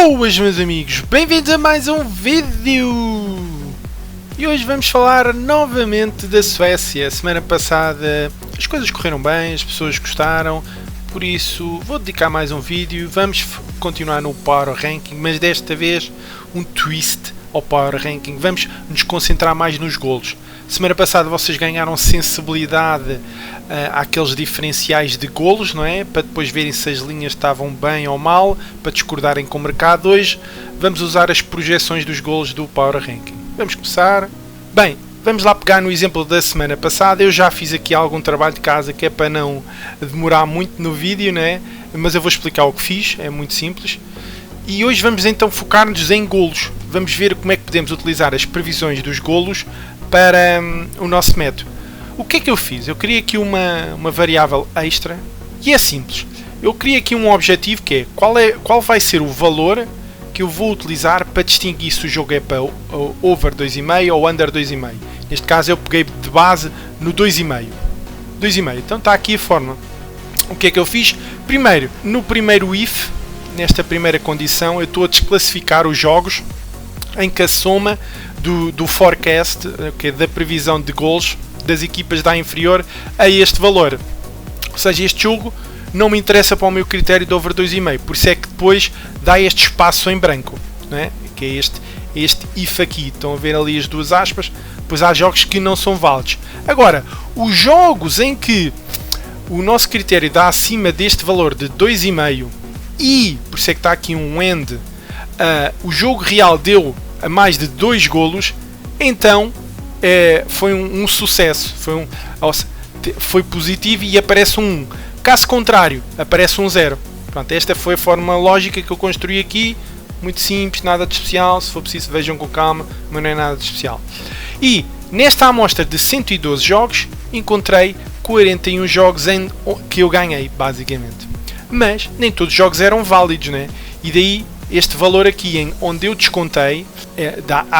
Boas, meus amigos, bem-vindos a mais um vídeo! E hoje vamos falar novamente da Suécia. A semana passada as coisas correram bem, as pessoas gostaram, por isso vou dedicar mais um vídeo. Vamos continuar no Power Ranking, mas desta vez um twist ao Power Ranking. Vamos nos concentrar mais nos golos. Semana passada vocês ganharam sensibilidade àqueles diferenciais de golos, não é? Para depois verem se as linhas estavam bem ou mal, para discordarem com o mercado. Hoje vamos usar as projeções dos golos do Power Ranking. Vamos começar. Bem, vamos lá pegar no exemplo da semana passada. Eu já fiz aqui algum trabalho de casa que é para não demorar muito no vídeo, não é? Mas eu vou explicar o que fiz, é muito simples. E hoje vamos então focar-nos em golos. Vamos ver como é que podemos utilizar as previsões dos golos para o nosso método. O que é que eu fiz? Eu criei aqui uma variável extra e é simples. Eu criei aqui um objetivo que é qual vai ser o valor que eu vou utilizar para distinguir se o jogo é para over 2,5 ou under 2,5. Neste caso eu peguei de base no 2,5. 2,5. Então está aqui a forma. O que é que eu fiz? Primeiro, no primeiro if, nesta primeira condição, eu estou a desclassificar os jogos em que a soma do forecast, okay, da previsão de golos das equipas dá inferior a este valor. Ou seja, este jogo não me interessa para o meu critério de over 2,5, por isso é que depois dá este espaço em branco, não é? Que é este if aqui. Estão a ver ali as duas aspas, pois há jogos que não são válidos. Agora, os jogos em que o nosso critério dá acima deste valor de 2,5 e, por isso é que está aqui um end, o jogo real deu a mais de 2 golos, então foi um sucesso, foi positivo e aparece um 1. Caso contrário, aparece um 0. Pronto, esta foi a forma lógica que eu construí aqui, muito simples, nada de especial. Se for preciso vejam com calma, mas não é nada de especial. E nesta amostra de 112 jogos encontrei 41 jogos que eu ganhei, basicamente. Mas nem todos os jogos eram válidos, né? E daí este valor aqui, onde eu descontei,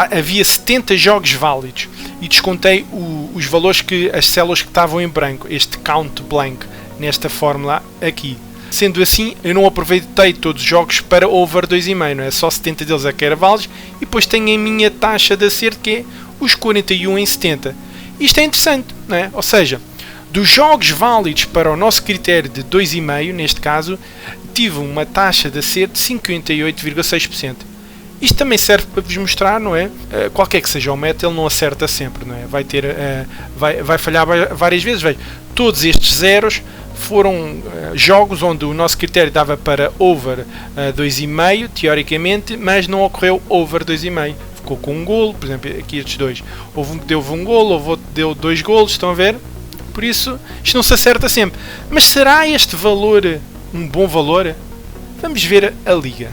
havia 70 jogos válidos e descontei os valores, as células que estavam em branco, este count blank, nesta fórmula aqui. Sendo assim, eu não aproveitei todos os jogos para over 2,5, não é? Só 70 deles é que eram válidos e depois tenho a minha taxa de acerto que é os 41 em 70. Isto é interessante, não é? Ou seja, dos jogos válidos para o nosso critério de 2,5, neste caso, tive uma taxa de acerto de 58,6%. Isto também serve para vos mostrar, não é? Qualquer que seja o método, ele não acerta sempre, não é? Vai falhar várias vezes. Veja, todos estes zeros foram jogos onde o nosso critério dava para over 2,5, teoricamente, mas não ocorreu over 2,5. Ficou com um golo, por exemplo, aqui estes dois. Houve um que deu um golo, houve outro que deu 2 golos, estão a ver? Por isso, isto não se acerta sempre. Mas será este valor um bom valor? Vamos ver a liga.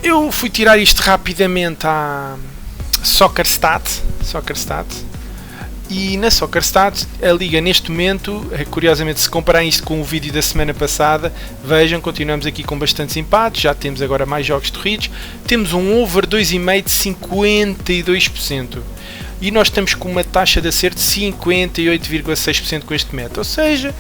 Eu fui tirar isto rapidamente à SoccerStat. E na SoccerStat, a liga neste momento, curiosamente, se comparar isto com o vídeo da semana passada, vejam, continuamos aqui com bastantes empates, já temos agora mais jogos corridos, temos um over 2,5 de 52%. E nós estamos com uma taxa de acerto de 58,6% com este método. Ou seja,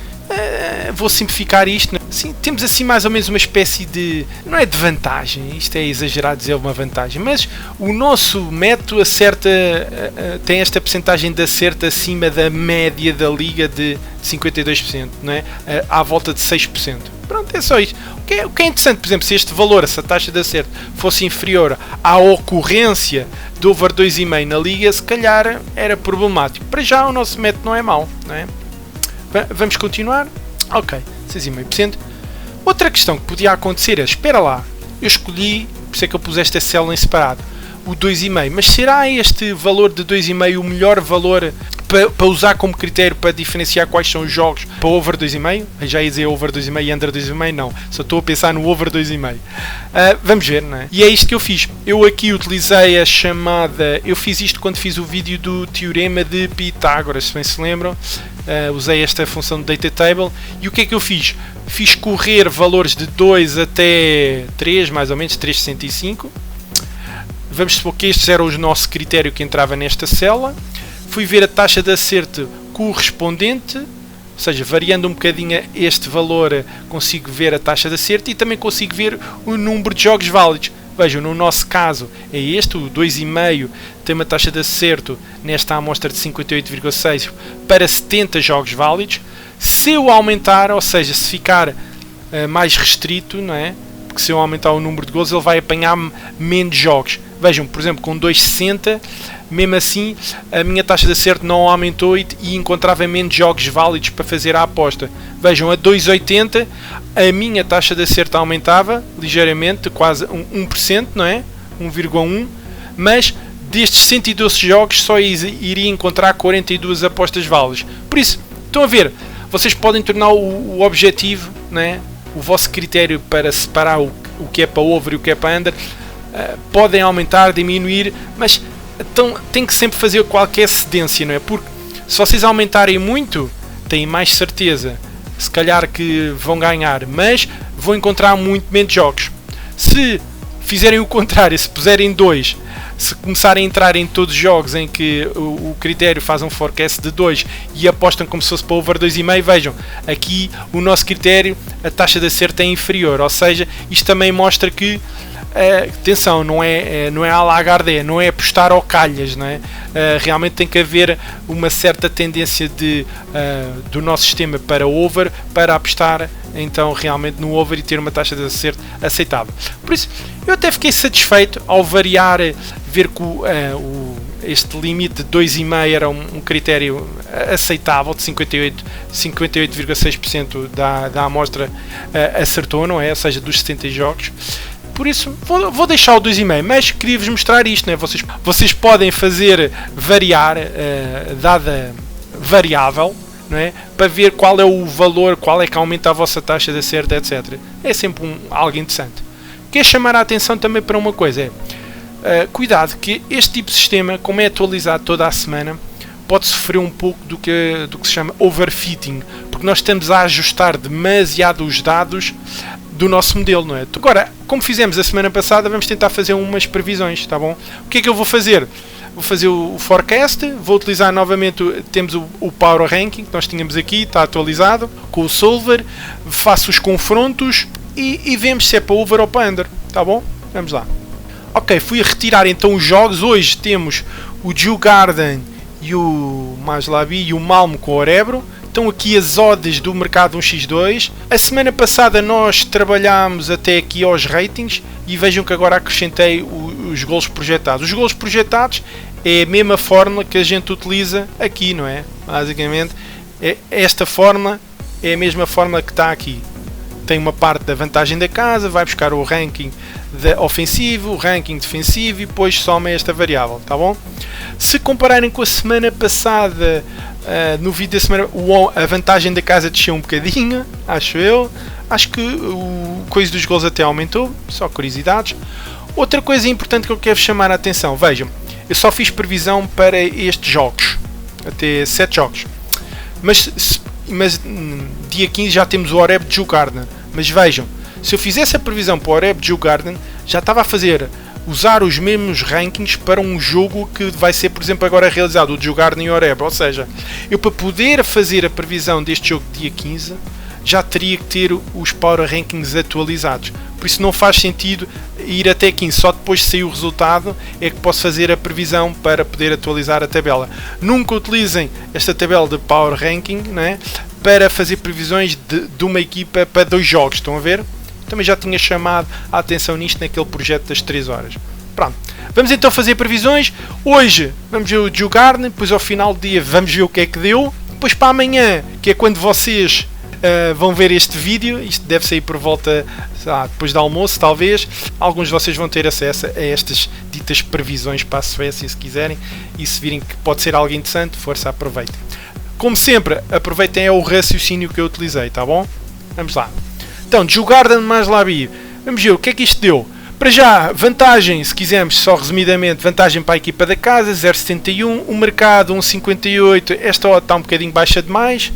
vou simplificar isto. Sim, temos assim mais ou menos uma espécie de... não é de vantagem, isto é exagerado dizer uma vantagem, mas o nosso método acerta, tem esta percentagem de acerto acima da média da liga de 52%, não é? À volta de 6%. Pronto, é só isto. O que é interessante, por exemplo, se este valor, essa taxa de acerto, fosse inferior à ocorrência do over 2,5 na liga, se calhar era problemático. Para já o nosso método não é mau, não é? Vamos continuar? Ok, 6,5%. Outra questão que podia acontecer é, espera lá, eu escolhi, por isso é que eu pus esta célula em separado, o 2,5, mas será este valor de 2,5 o melhor valor para usar como critério para diferenciar quais são os jogos para over 2,5? Já ia dizer over 2,5 e under 2,5, não, só estou a pensar no over 2,5. Vamos ver, não é? E é isto que eu fiz. Eu aqui utilizei a chamada, eu fiz isto quando fiz o vídeo do teorema de Pitágoras, se bem se lembram. Usei esta função de data table e o que é que eu fiz? Fiz correr valores de 2 até 3, mais ou menos 3,65. Vamos supor que este era o nosso critério que entrava nesta célula. Fui ver a taxa de acerto correspondente, ou seja, variando um bocadinho este valor, consigo ver a taxa de acerto e também consigo ver o número de jogos válidos. Vejam, no nosso caso é este, o 2,5 tem uma taxa de acerto nesta amostra de 58,6 para 70 jogos válidos. Se eu aumentar, ou seja, se ficar mais restrito, não é? Porque se eu aumentar o número de gols ele vai apanhar menos jogos. Vejam, por exemplo, com 2,60, mesmo assim a minha taxa de acerto não aumentou e encontrava menos jogos válidos para fazer a aposta. Vejam, a 2,80 a minha taxa de acerto aumentava ligeiramente, quase 1%, não é? 1,1%, mas destes 112 jogos só iria encontrar 42 apostas válidas. Por isso, estão a ver, vocês podem tornar o objetivo, não é? O vosso critério para separar o que é para over e o que é para under, podem aumentar, diminuir, mas então, tem que sempre fazer qualquer cedência, não é? Porque se vocês aumentarem muito, têm mais certeza, se calhar que vão ganhar, mas vão encontrar muito menos jogos. Se fizerem o contrário, se puserem 2, se começarem a entrar em todos os jogos em que o critério faz um forecast de 2 e apostam como se fosse para over 2,5, vejam, aqui o nosso critério, a taxa de acerto é inferior, ou seja, isto também mostra que atenção, não é à Lagardère, não é apostar ao calhas, não é? Realmente tem que haver uma certa tendência do nosso sistema para over, para apostar então realmente no over e ter uma taxa de acerto aceitável. Por isso, eu até fiquei satisfeito ao variar, ver que este limite de 2,5 era um critério aceitável, de 58,6% da amostra acertou, não é? Ou seja, dos 70 jogos. Por isso, vou deixar o 2,5, mas queria-vos mostrar isto, né? Vocês podem fazer variar, dada variável, não é? Para ver qual é o valor, qual é que aumenta a vossa taxa de acerto, etc. É sempre algo interessante. Quero chamar a atenção também para uma coisa, cuidado que este tipo de sistema, como é atualizado toda a semana, pode sofrer um pouco do que se chama overfitting, porque nós estamos a ajustar demasiado os dados do nosso modelo, não é? Agora, como fizemos a semana passada, vamos tentar fazer umas previsões, tá bom? O que é que eu vou fazer? Vou fazer o forecast, vou utilizar novamente, temos o Power Ranking que nós tínhamos aqui, está atualizado, com o Solver, faço os confrontos e vemos se é para over ou para under, tá bom? Vamos lá. Ok, fui a retirar então os jogos. Hoje temos o Djurgården e o Maslavi e o Malmo com o Örebro. Estão aqui as odds do mercado 1x2. A semana passada nós trabalhámos até aqui aos ratings e vejam que agora acrescentei os golos projetados. Os golos projetados é a mesma fórmula que a gente utiliza aqui, não é? Basicamente, esta fórmula é a mesma fórmula que está aqui. Tem uma parte da vantagem da casa, vai buscar o ranking ofensivo, o ranking defensivo e depois soma esta variável, tá bom? Se compararem com a semana passada, no vídeo da semana, a vantagem da casa desceu um bocadinho, acho eu. Acho que o coisa dos gols até aumentou, só curiosidades. Outra coisa importante que eu quero chamar a atenção, vejam, eu só fiz previsão para estes jogos, até 7 jogos. Mas dia 15 já temos o Örebro Djurgården. Mas vejam, se eu fizesse a previsão para o Örebro Djurgården, já estava a usar os mesmos rankings para um jogo que vai ser, por exemplo, agora realizado, o Djurgården e o Örebro. Ou seja, eu para poder fazer a previsão deste jogo dia 15, já teria que ter os Power Rankings atualizados. Por isso não faz sentido ir até 15, só depois de sair o resultado é que posso fazer a previsão para poder atualizar a tabela. Nunca utilizem esta tabela de Power Ranking, não é? Para fazer previsões de uma equipa para 2 jogos, estão a ver? Também já tinha chamado a atenção nisto naquele projeto das 3 horas. Pronto, vamos então fazer previsões. Hoje vamos ver o Djurgården, depois ao final do dia vamos ver o que é que deu. Depois para amanhã, que é quando vocês vão ver este vídeo, isto deve sair por volta, depois do almoço talvez, alguns de vocês vão ter acesso a estas ditas previsões para a Suécia se quiserem, e se virem que pode ser algo interessante, força, aproveitem. Como sempre, aproveitem o raciocínio que eu utilizei, tá bom? Vamos lá. Então, Djurgården mais Labi. Vamos ver o que é que isto deu. Para já, vantagem, se quisermos, só resumidamente, vantagem para a equipa da casa, 0,71. O mercado, 1,58. Esta odd está um bocadinho baixa demais,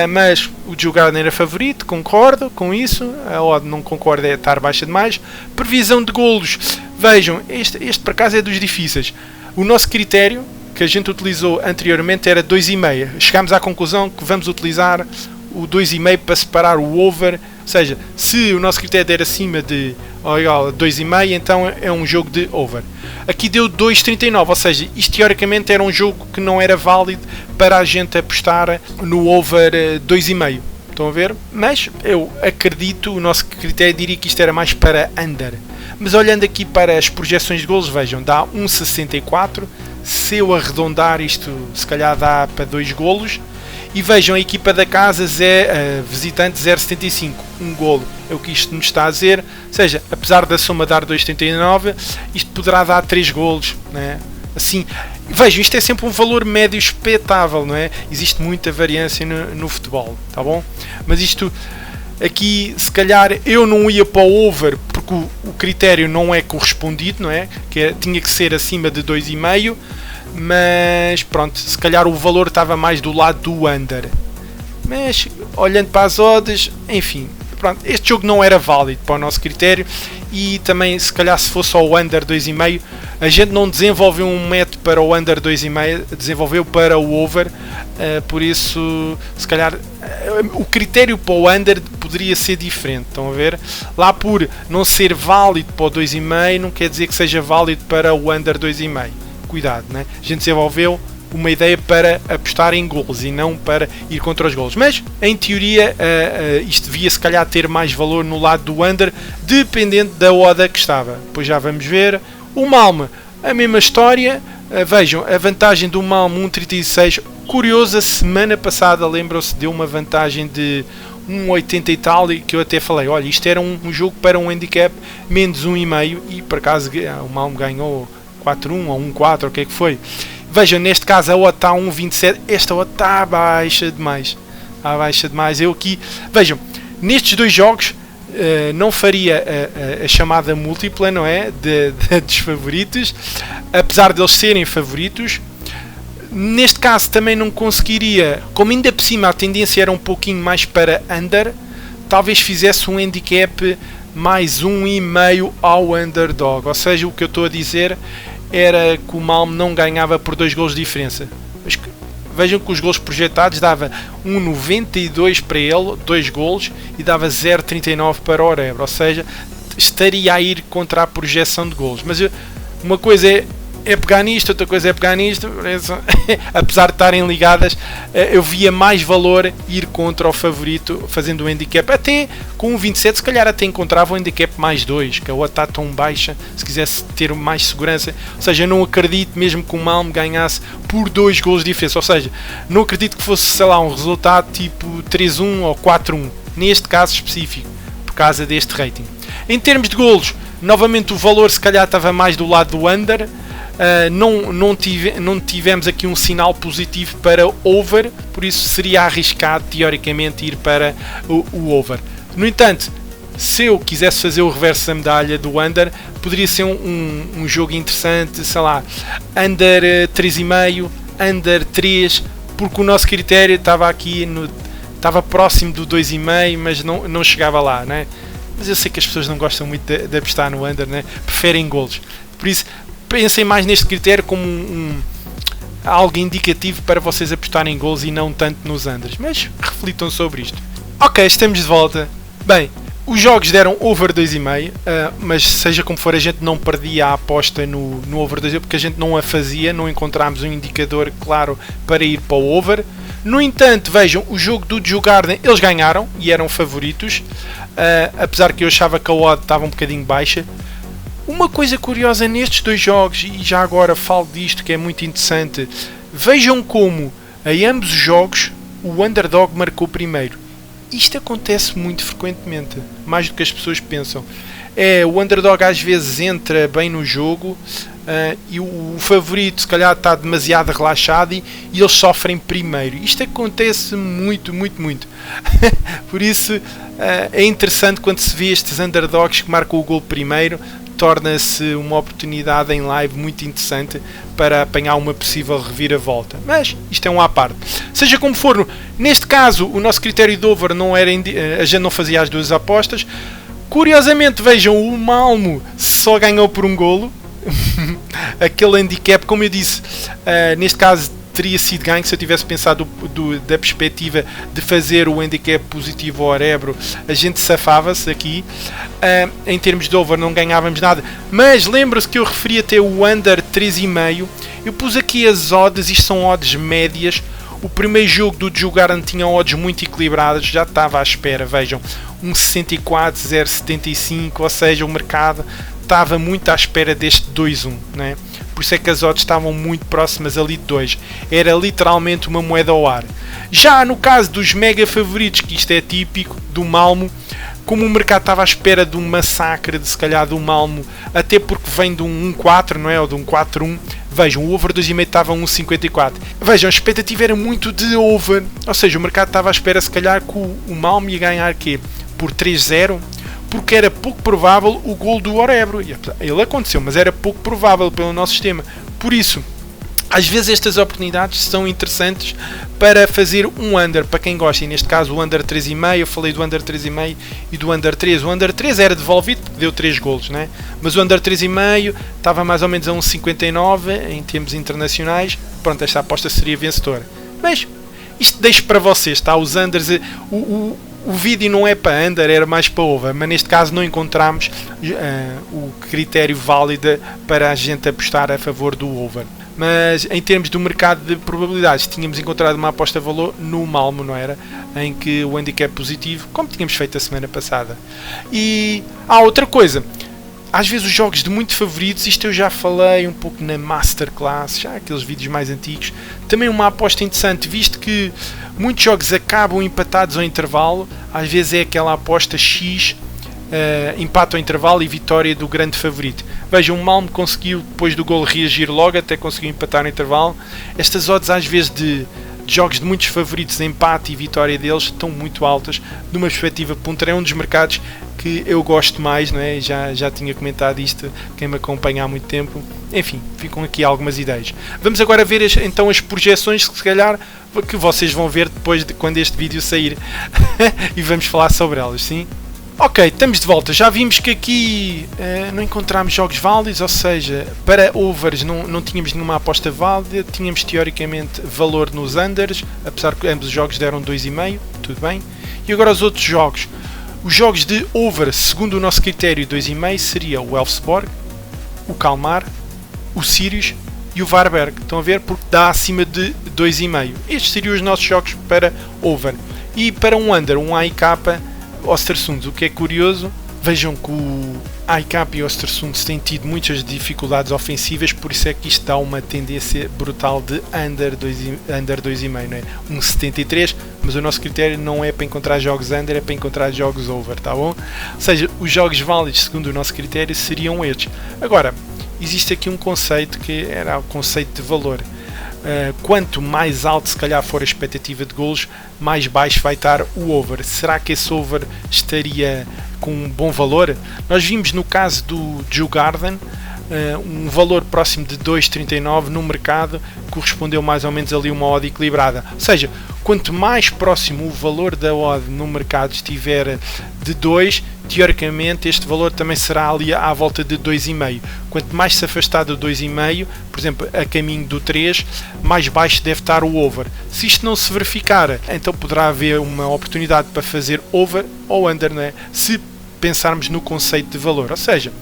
mas o Djurgården era favorito, concordo com isso. A odd não concorda, é estar baixa demais. Previsão de golos. Vejam, este por acaso é dos difíceis. O nosso critério, que a gente utilizou anteriormente, era 2,5. Chegámos à conclusão que vamos utilizar o 2,5 para separar o over, ou seja, se o nosso critério era acima de ou igual a 2,5, então é um jogo de over. Aqui deu 2,39, ou seja, isto teoricamente era um jogo que não era válido para a gente apostar no over 2,5. Estão a ver? Mas eu acredito, o nosso critério diria que isto era mais para under. Mas olhando aqui para as projeções de golos, vejam, dá 1,64. Se eu arredondar isto, se calhar dá para 2 golos. E vejam, a equipa da casa visitante 0,75, um golo, é o que isto nos está a dizer. Ou seja, apesar da soma dar 2,79, isto poderá dar 3 golos, né? Assim, vejam, isto é sempre um valor médio expectável, não é? Existe muita variância no futebol, tá bom? Mas isto aqui, se calhar eu não ia para o over porque o critério não é correspondido, não é? Tinha que ser acima de 2,5. Mas pronto, se calhar o valor estava mais do lado do under. Mas olhando para as odds, enfim, pronto, este jogo não era válido para o nosso critério. E também, se calhar, se fosse ao under 2,5, a gente não desenvolveu um método para o under 2,5, desenvolveu para o over. Por isso, se calhar, o critério para o under poderia ser diferente. Estão a ver? Lá por não ser válido para o 2,5, não quer dizer que seja válido para o under 2,5. Cuidado, né? A gente desenvolveu uma ideia para apostar em golos e não para ir contra os golos. Mas, em teoria, isto devia se calhar ter mais valor no lado do under, dependendo da odd que estava. Depois já vamos ver. O Malmo, a mesma história. Vejam, a vantagem do Malmo 1,36. Curioso, a semana passada, lembram-se, deu uma vantagem de 1,80 e tal, e que eu até falei, olha, isto era um jogo para um handicap menos 1,5 e por acaso o Malmo ganhou 4-1 ou 1-4, o que é que foi? Vejam, neste caso a odd está a 1,27, esta odd está baixa demais. Está baixa demais. Eu aqui, vejam, nestes dois jogos não faria a chamada múltipla, não é? Dos favoritos, apesar de eles serem favoritos. Neste caso também não conseguiria, como ainda por cima a tendência era um pouquinho mais para under, talvez fizesse um handicap mais 1,5 ao underdog. Ou seja, o que eu estou a dizer era que o Malmo não ganhava por 2 golos de diferença. Mas vejam que os golos projetados dava 1,92 para ele, 2 golos, e dava 0,39 para o Orebro. Ou seja, estaria a ir contra a projeção de golos. Mas uma coisa é pegar nisto, outra coisa é pegar nisto. Apesar de estarem ligadas, eu via mais valor ir contra o favorito fazendo um handicap. Até com um 27, se calhar até encontrava um handicap mais 2, que a outra está tão baixa, se quisesse ter mais segurança. Ou seja, eu não acredito mesmo que o Malmo ganhasse por 2 golos de diferença. Ou seja, não acredito que fosse, sei lá, um resultado tipo 3-1 ou 4-1, neste caso específico, por causa deste rating. Em termos de golos, novamente o valor se calhar estava mais do lado do under. Não tivemos aqui um sinal positivo para over, por isso seria arriscado teoricamente ir para o over. No entanto, se eu quisesse fazer o reverso da medalha do under, poderia ser um jogo interessante, sei lá, under 3,5, under 3, porque o nosso critério estava aqui, estava próximo do 2,5, mas não chegava lá, né? Mas eu sei que as pessoas não gostam muito de apostar no under, né? Preferem golos, por isso pensem mais neste critério como algo indicativo para vocês apostarem em gols e não tanto nos unders. Mas reflitam sobre isto. Ok, estamos de volta. Bem, os jogos deram over 2,5, mas seja como for, a gente não perdia a aposta no over 2,5 porque a gente não a fazia, não encontramos um indicador claro para ir para o over. No entanto, vejam, o jogo do Djurgården, eles ganharam e eram favoritos, apesar que eu achava que a odd estava um bocadinho baixa. Uma coisa curiosa nestes dois jogos, e já agora falo disto que é muito interessante, vejam como em ambos os jogos o underdog marcou primeiro. Isto acontece muito frequentemente, mais do que as pessoas pensam. O underdog às vezes entra bem no jogo e o favorito se calhar está demasiado relaxado e eles sofrem primeiro. Isto acontece muito, muito, muito. Por isso é interessante quando se vê estes underdogs que marcam o gol primeiro. Torna-se uma oportunidade em live muito interessante para apanhar uma possível reviravolta. Mas isto é um à parte. Seja como for, neste caso o nosso critério de over não era, a gente não fazia as duas apostas. Curiosamente, vejam, o Malmo só ganhou por um golo. Aquele handicap, como eu disse, neste caso teria sido ganho se eu tivesse pensado da perspectiva de fazer o handicap positivo ao Orebro. A gente safava-se aqui. Em termos de over não ganhávamos nada, mas lembra-se que eu referi até o under 3,5. Eu pus aqui as odds, isto são odds médias. O primeiro jogo do Djurgården tinha odds muito equilibradas, já estava à espera, vejam, 1,64, 0,75, ou seja, o mercado estava muito à espera deste 2-1, né? Por isso é que as odds estavam muito próximas ali de 2, era literalmente uma moeda ao ar. Já no caso dos mega favoritos, que isto é típico do Malmo, como o mercado estava à espera de um massacre, de se calhar do Malmo, até porque vem de um 1-4, não é? Ou de um 4-1, vejam, o over 2,5 estava a 1,54. Vejam, a expectativa era muito de over, ou seja, o mercado estava à espera se calhar que o Malmo ia ganhar quê? Por 3-0, porque era pouco provável o gol do Orebro. Ele aconteceu, mas era pouco provável pelo nosso sistema. Por isso, às vezes estas oportunidades são interessantes para fazer um under, para quem gosta, e neste caso o under 3,5, eu falei do under 3,5 e do under 3. O under 3 era devolvido porque deu 3 golos, né? Mas o under 3,5 estava mais ou menos a 1,59 em termos internacionais. Pronto, esta aposta seria vencedora. Mas isto deixo para vocês, tá? Os unders, o vídeo não é para under, era mais para over, mas neste caso não encontramos o critério válido para a gente apostar a favor do over. Mas em termos do mercado de probabilidades, tínhamos encontrado uma aposta de valor no Malmo, não era? Em que o handicap positivo, como tínhamos feito a semana passada. E há outra coisa, às vezes os jogos de muito favoritos, isto eu já falei um pouco na Masterclass, já aqueles vídeos mais antigos, também uma aposta interessante, visto que muitos jogos acabam empatados ao intervalo, às vezes é aquela aposta X, empate ao intervalo e vitória do grande favorito. Vejam, o Malmo conseguiu depois do gol reagir logo, até conseguiu empatar no intervalo. Estas odds às vezes de jogos de muitos favoritos, empate e vitória deles, estão muito altas. De uma perspectiva pontual, é um dos mercados que eu gosto mais, não é? Já tinha comentado isto, quem me acompanha há muito tempo. Enfim, ficam aqui algumas ideias. Vamos agora ver então as projeções, que se calhar que vocês vão ver depois de quando este vídeo sair. E vamos falar sobre elas, sim? Ok, estamos de volta. Já vimos que aqui não encontramos jogos válidos, ou seja, para overs não tínhamos nenhuma aposta válida, tínhamos teoricamente valor nos unders, apesar que ambos os jogos deram 2,5, tudo bem. E agora os outros jogos. Os jogos de over, segundo o nosso critério 2,5, seria o Elfsborg, o Kalmar, o Sirius e o Varberg. Estão a ver? Porque dá acima de 2,5. Estes seriam os nossos jogos para over. E para um under, um AIK Östersund, o que é curioso, vejam que o AIK e o Östersund têm tido muitas dificuldades ofensivas, por isso é que isto dá uma tendência brutal de under 2,5, não é? 1,73, mas o nosso critério não é para encontrar jogos under, é para encontrar jogos over, tá bom? Ou seja, os jogos válidos segundo o nosso critério seriam estes. Agora, existe aqui um conceito que era o conceito de valor. Quanto mais alto se calhar for a expectativa de golos, mais baixo vai estar o over. Será que esse over estaria com um bom valor? Nós vimos no caso do Djurgården um valor próximo de 2,39 no mercado, correspondeu mais ou menos ali uma odd equilibrada. Ou seja, quanto mais próximo o valor da odd no mercado estiver de 2, teoricamente este valor também será ali à volta de 2,5. Quanto mais se afastar do 2,5, por exemplo, a caminho do 3, mais baixo deve estar o over. Se isto não se verificar, então poderá haver uma oportunidade para fazer over ou under, não é? Se pensarmos no conceito de valor. Ou seja,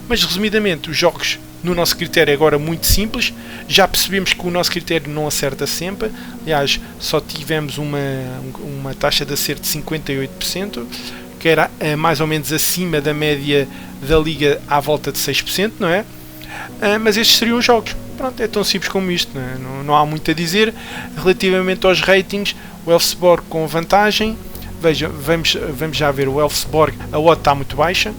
mas resumidamente, os jogos no nosso critério é agora muito simples. Já percebemos que o nosso critério não acerta sempre. Aliás, só tivemos uma taxa de acerto de 58%, que era mais ou menos acima da média da liga, à volta de 6%, não é? Mas estes seriam os jogos. Pronto, é tão simples como isto, não é? Não há muito a dizer. Relativamente aos ratings, o Elfsborg com vantagem. Veja, vamos já ver o Elfsborg, a odd está muito baixa.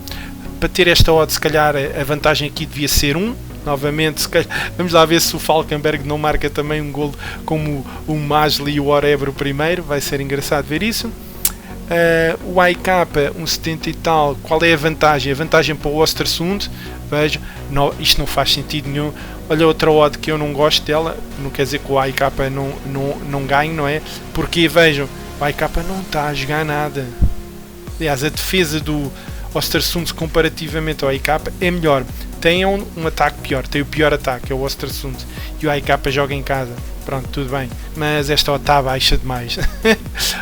Para ter esta odd, se calhar a vantagem aqui devia ser 1. Novamente, vamos lá ver se o Falkenberg não marca também um golo como o Masli e o Orebro primeiro. Vai ser engraçado ver isso. O AIK, 1,70 e tal, qual é a vantagem? A vantagem para o Östersund, veja, isto não faz sentido nenhum. Olha outra odd que eu não gosto dela, não quer dizer que o AIK não ganhe, não é? Porque vejam, o AIK não está a jogar nada. Aliás, a defesa do Östersund comparativamente ao AIK é melhor. Tem um ataque pior, tem o pior ataque, é o Östersund, e o AIK joga em casa. Pronto, tudo bem. Mas esta odd está baixa demais.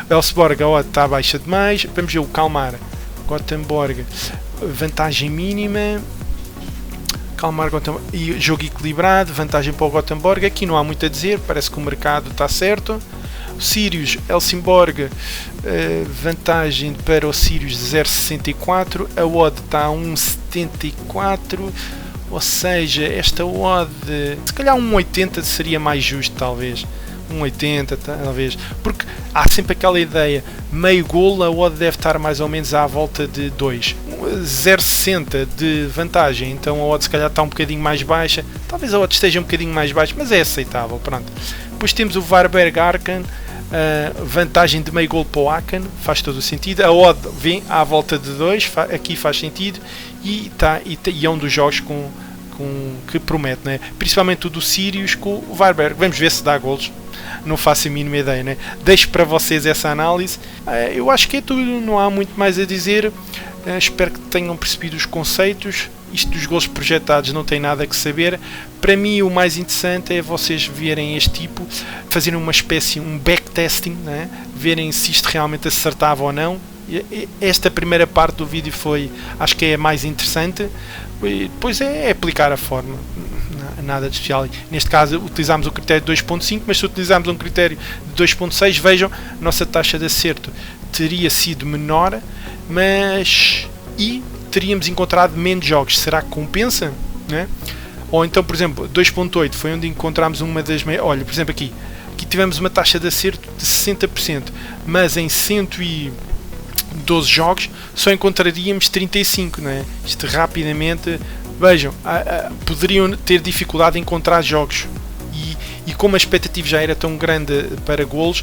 Elfsborg, a odd está baixa demais. Vamos ver o Kalmar. Gothenburg, vantagem mínima. Kalmar, Gothenburg, e jogo equilibrado, vantagem para o Gothenburg. Aqui não há muito a dizer, parece que o mercado está certo. O Sirius, Helsingborg, vantagem para o Sirius de 0,64. A odd está a 1,74. Ou seja, esta odd, se calhar 1,80 seria mais justo, talvez. 1,80 talvez, porque há sempre aquela ideia, meio golo, a odd deve estar mais ou menos à volta de 2, 0,60 de vantagem, então a odd se calhar está um bocadinho mais baixa, talvez a odd esteja um bocadinho mais baixa, mas é aceitável, pronto. Depois temos o Varberg Aachen, vantagem de meio golo para o Aachen, faz todo o sentido, a odd vem à volta de 2, aqui faz sentido, e é um dos jogos que promete, né? Principalmente o do Sirius com o Varberg, vamos ver se dá golos. Não faço a mínima ideia, né? Deixo para vocês essa análise. Eu acho que é tudo, não há muito mais a dizer. Espero que tenham percebido os conceitos. Isto dos gols projetados não tem nada que saber. Para mim o mais interessante é vocês verem este tipo, fazerem uma espécie, um backtesting, né? Verem se isto realmente acertava ou não. Esta primeira parte do vídeo acho que é a mais interessante. E depois é aplicar a forma. Nada de especial. Neste caso utilizámos o critério de 2.5, mas se utilizarmos um critério de 2.6, vejam, a nossa taxa de acerto teria sido menor, e teríamos encontrado menos jogos. Será que compensa? Né? Ou então, por exemplo, 2.8 foi onde encontramos uma das maiores. Olha, por exemplo, aqui tivemos uma taxa de acerto de 60%, mas em 112 jogos só encontraríamos 35, não é? Isto rapidamente. Vejam, poderiam ter dificuldade em encontrar jogos e como a expectativa já era tão grande para golos,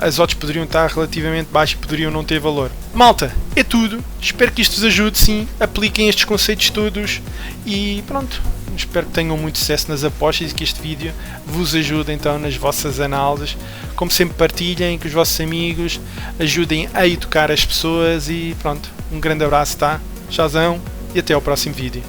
as odds poderiam estar relativamente baixas e poderiam não ter valor. Malta, é tudo. Espero que isto vos ajude, sim. Apliquem estes conceitos todos e pronto. Espero que tenham muito sucesso nas apostas e que este vídeo vos ajude então nas vossas análises. Como sempre, partilhem com os vossos amigos, ajudem a educar as pessoas e pronto. Um grande abraço, tá? Tchauzão. E até ao próximo vídeo.